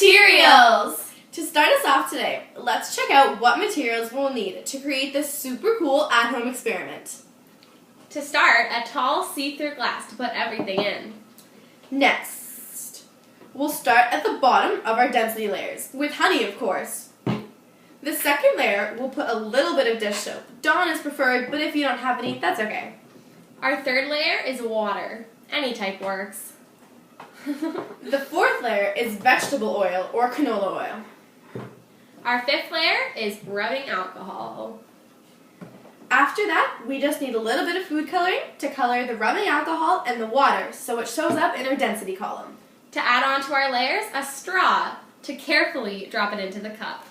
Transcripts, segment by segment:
Materials! To start us off today, let's check out what materials we'll need to create this super cool at-home experiment. To start, a tall see-through glass to put everything in. Next, we'll start at the bottom of our density layers, with honey of course. The second layer, we'll put a little bit of dish soap. Dawn is preferred, but if you don't have any, that's okay. Our third layer is water. Any type works. The fourth layer is vegetable oil or canola oil. Our fifth layer is rubbing alcohol. After that, we just need a little bit of food coloring to color the rubbing alcohol and the water so it shows up in our density column. To add on to our layers, a straw to carefully drop it into the cup.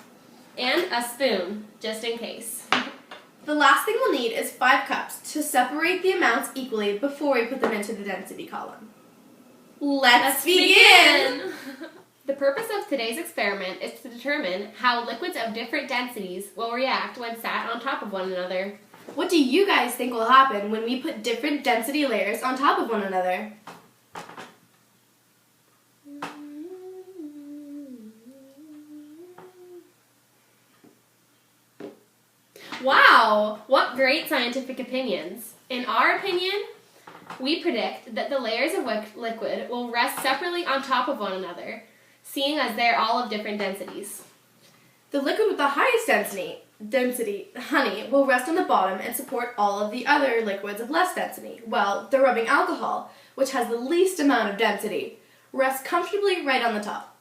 And a spoon, just in case. The last thing we'll need is 5 cups to separate the amounts equally before we put them into the density column. Let's begin! The purpose of today's experiment is to determine how liquids of different densities will react when sat on top of one another. What do you guys think will happen when we put different density layers on top of one another? Wow! What great scientific opinions. In our opinion, we predict that the layers of liquid will rest separately on top of one another, seeing as they are all of different densities. The liquid with the highest density, honey, will rest on the bottom and support all of the other liquids of less density, while the rubbing alcohol, which has the least amount of density, rests comfortably right on the top.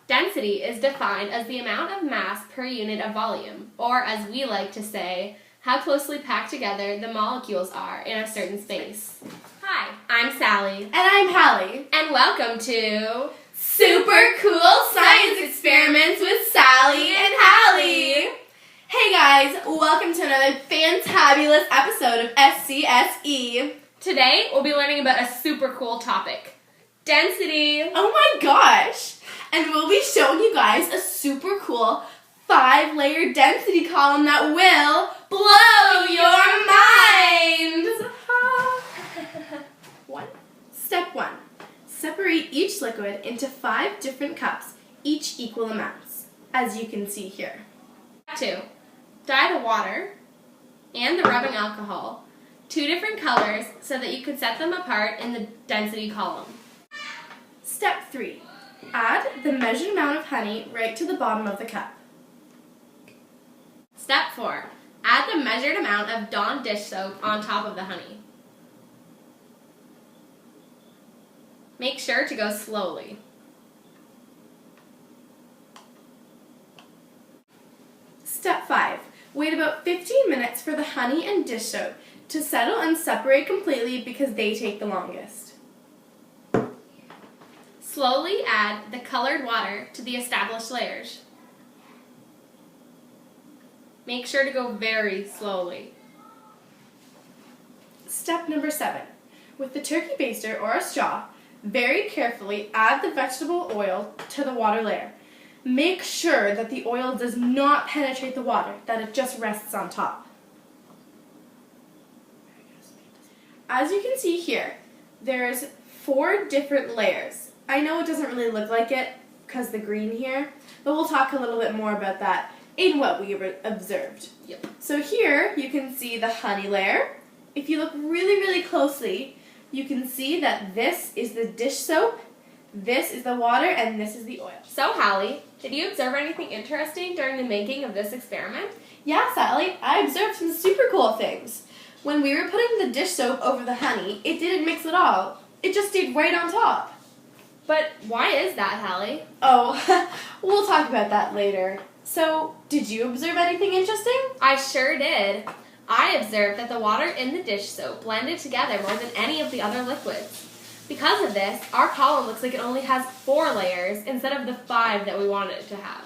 Density is defined as the amount of mass per unit of volume, or as we like to say, how closely packed together the molecules are in a certain space. Hi, I'm Sally. And I'm Hallie. And welcome to Super Cool Science Experiments with Sally and Hallie. Hey guys, welcome to another fantabulous episode of SCSE. Today, we'll be learning about a super cool topic. Density. Oh my gosh! And we'll be showing you guys a super cool 5-layer density column that will blow your mind! Step 1. Separate each liquid into 5 different cups, each equal amounts, as you can see here. Step 2. Dye the water and the rubbing alcohol 2 different colors so that you can set them apart in the density column. Step 3. Add the measured amount of honey right to the bottom of the cup. Step 4. Add the measured amount of Dawn dish soap on top of the honey. Make sure to go slowly. Step 5. Wait about 15 minutes for the honey and dish soap to settle and separate completely because they take the longest. Slowly add the colored water to the established layers. Make sure to go very slowly. Step number 7. With the turkey baster or a straw, very carefully add the vegetable oil to the water layer. Make sure that the oil does not penetrate the water, that it just rests on top. As you can see here, there's 4 different layers. I know it doesn't really look like it because the green here, but we'll talk a little bit more about that in what we observed. Yep. So here you can see the honey layer. If you look really, really closely, you can see that this is the dish soap, this is the water, and this is the oil. So, Hallie, did you observe anything interesting during the making of this experiment? Yeah, Sally, I observed some super cool things. When we were putting the dish soap over the honey, it didn't mix at all. It just stayed right on top. But why is that, Hallie? Oh, we'll talk about that later. So, did you observe anything interesting? I sure did. I observed that the water in the dish soap blended together more than any of the other liquids. Because of this, our column looks like it only has 4 layers instead of the 5 that we wanted it to have.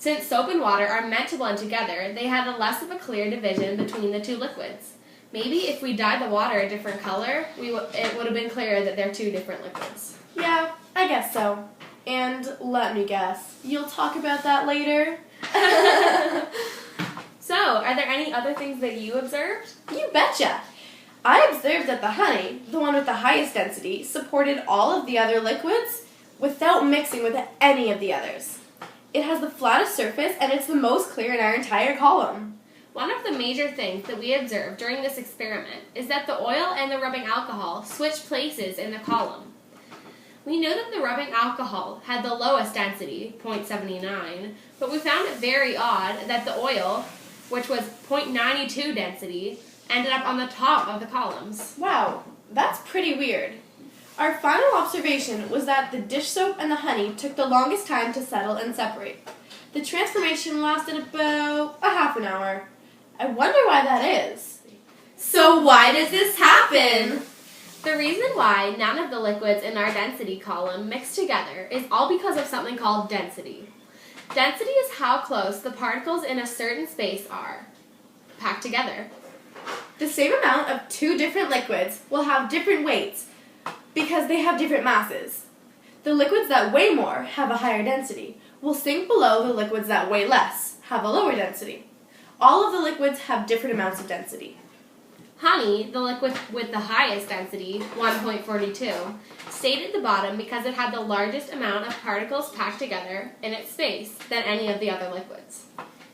Since soap and water are meant to blend together, they had less of a clear division between the 2 liquids. Maybe if we dyed the water a different color, it would have been clearer that they're 2 different liquids. Yeah, I guess so. And let me guess, you'll talk about that later? So, are there any other things that you observed? You betcha! I observed that the honey, the one with the highest density, supported all of the other liquids, without mixing with any of the others. It has the flattest surface and it's the most clear in our entire column. One of the major things that we observed during this experiment is that the oil and the rubbing alcohol switched places in the column. We know that the rubbing alcohol had the lowest density, 0.79, but we found it very odd that the oil, which was 0.92 density, ended up on the top of the columns. Wow, that's pretty weird. Our final observation was that the dish soap and the honey took the longest time to settle and separate. The transformation lasted about a half an hour. I wonder why that is. So why does this happen? The reason why none of the liquids in our density column mix together is all because of something called density. Density is how close the particles in a certain space are packed together. The same amount of two different liquids will have different weights because they have different masses. The liquids that weigh more have a higher density, will sink below the liquids that weigh less, have a lower density. All of the liquids have different amounts of density. Honey, the liquid with the highest density, 1.42, stayed at the bottom because it had the largest amount of particles packed together in its space than any of the other liquids.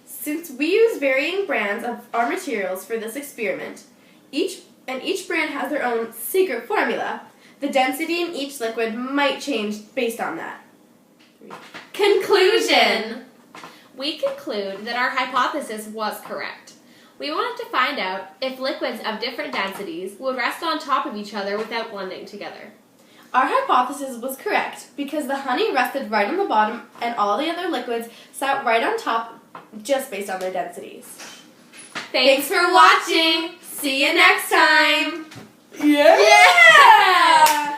Since we use varying brands of our materials for this experiment, each brand has their own secret formula, the density in each liquid might change based on that. Conclusion. We conclude that our hypothesis was correct. We wanted to find out if liquids of different densities would rest on top of each other without blending together. Our hypothesis was correct because the honey rested right on the bottom and all the other liquids sat right on top just based on their densities. Thanks for watching. See you next time. Yeah!